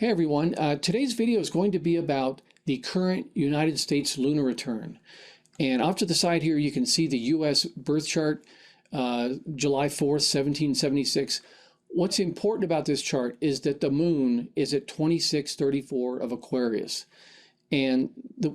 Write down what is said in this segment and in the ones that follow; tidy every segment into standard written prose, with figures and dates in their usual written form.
Hey everyone, today's video is going to be about the current United States lunar return. And off to the side here you can see the US birth chart, July 4th, 1776. What's important about this chart is that the moon is at 2634 of Aquarius. And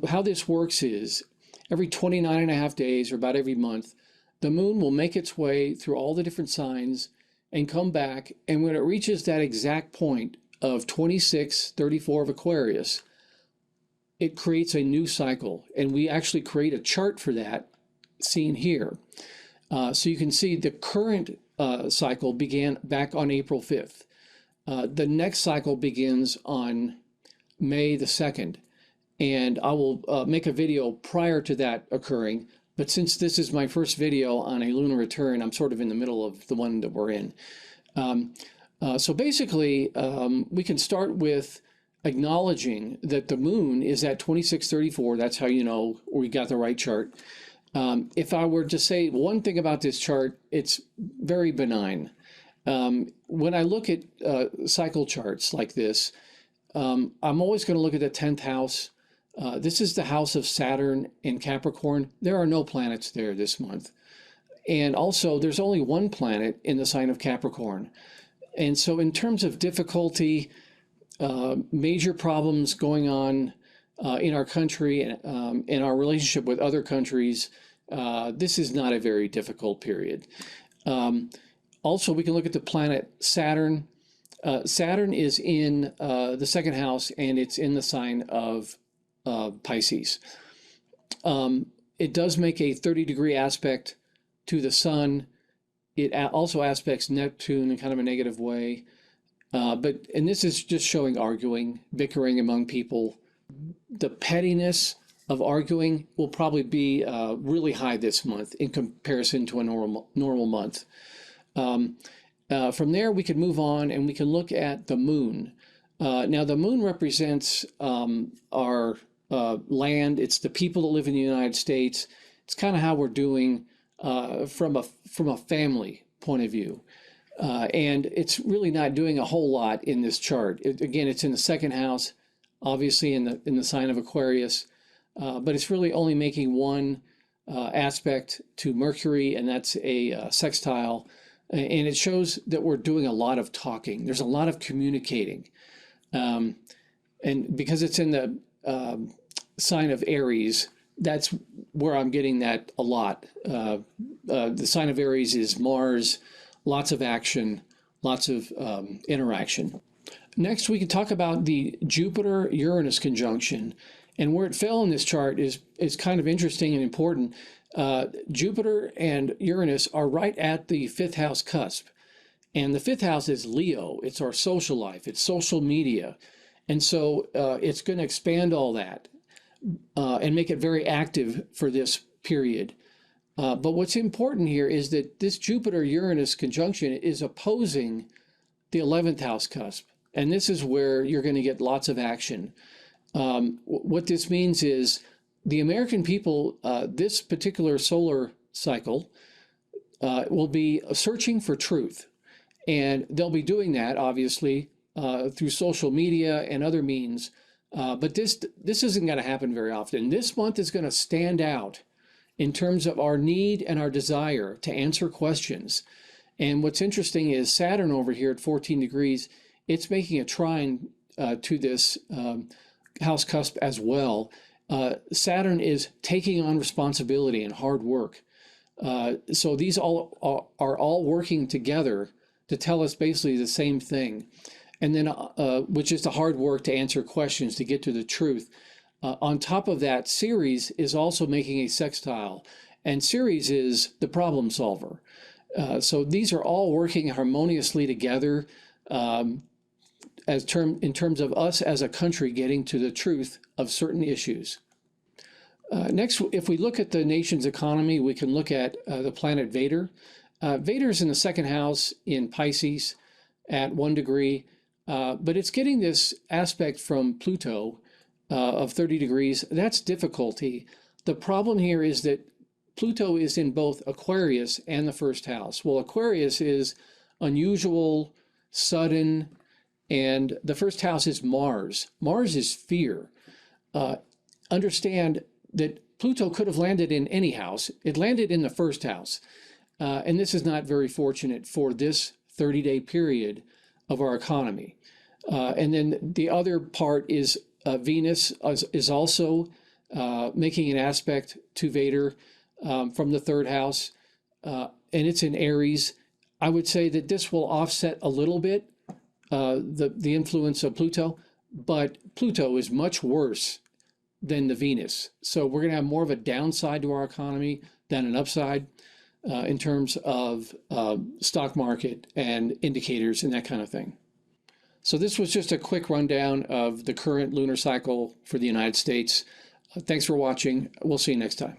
how this works is every 29 and a half days, or about every month, the moon will make its way through all the different signs and come back. And when it reaches that exact point of 2634 of Aquarius, it creates a new cycle. And we actually create a chart for that seen here. So you can see the current cycle began back on April 5th. The next cycle begins on May the 2nd. And I will make a video prior to that occurring. But since this is my first video on a lunar return, I'm sort of in the middle of the one that we're in. So basically, we can start with acknowledging that the moon is at 2634. That's how you know we got the right chart. If I were to say one thing about this chart, it's very benign. When I look at cycle charts like this, I'm always going to look at the 10th house. This is the house of Saturn in Capricorn. There are no planets there this month. And also, there's only one planet in the sign of Capricorn. And so in terms of difficulty, major problems going on in our country and in our relationship with other countries, this is not a very difficult period. Also, we can look at the planet Saturn. Saturn is in the second house, and it's in the sign of Pisces. It does make a 30-degree aspect to the sun. It also aspects Neptune in kind of a negative way. And this is just showing arguing, bickering among people. The pettiness of arguing will probably be really high this month in comparison to a normal month. From there, we can move on and we can look at the moon. Now, the moon represents our land. It's the people that live in the United States. It's kind of how we're doing from a family point of view. And it's really not doing a whole lot in this chart. Again, it's in the second house, obviously in the sign of Aquarius, but it's really only making one aspect to Mercury, and that's a sextile. And it shows that we're doing a lot of talking. There's a lot of communicating. And because it's in the sign of Aries, that's where I'm getting that a lot. The sign of Aries is Mars, lots of action, lots of interaction. Next, we can talk about the Jupiter-Uranus conjunction. And where it fell in this chart is kind of interesting and important. Jupiter and Uranus are right at the fifth house cusp. And the fifth house is Leo. It's our social life. It's social media. And so it's going to expand all that and make it very active for this period. But what's important here is that this Jupiter-Uranus conjunction is opposing the 11th house cusp. And this is where you're going to get lots of action. What this means is the American people, this particular solar cycle, will be searching for truth. And they'll be doing that, obviously, through social media and other means. But this isn't going to happen very often. This month is going to stand out in terms of our need and our desire to answer questions. And what's interesting is Saturn over here at 14 degrees, it's making a trine to this house cusp as well. Saturn is taking on responsibility and hard work. So these all are all working together to tell us basically the same thing. And then, which is the hard work to answer questions, to get to the truth. On top of that, Ceres is also making a sextile, and Ceres is the problem solver. So these are all working harmoniously together in terms of us as a country getting to the truth of certain issues. Next, if we look at the nation's economy, we can look at the planet Vader. Vader is in the second house in Pisces at 1 degree. But it's getting this aspect from Pluto of 30 degrees. That's difficulty. The problem here is that Pluto is in both Aquarius and the first house. Well, Aquarius is unusual, sudden, And the first house is Mars. Mars is fear. Understand that Pluto could have landed in any house. It landed in the first house. And this is not very fortunate for this 30-day period of our economy. And then the other part is Venus is also making an aspect to Vader from the third house, and it's in Aries. I would say that this will offset a little bit the influence of Pluto, but Pluto is much worse than the Venus. So we're going to have more of a downside to our economy than an upside in terms of stock market and indicators and that kind of thing. So this was just a quick rundown of the current lunar cycle for the United States. Thanks for watching. We'll see you next time.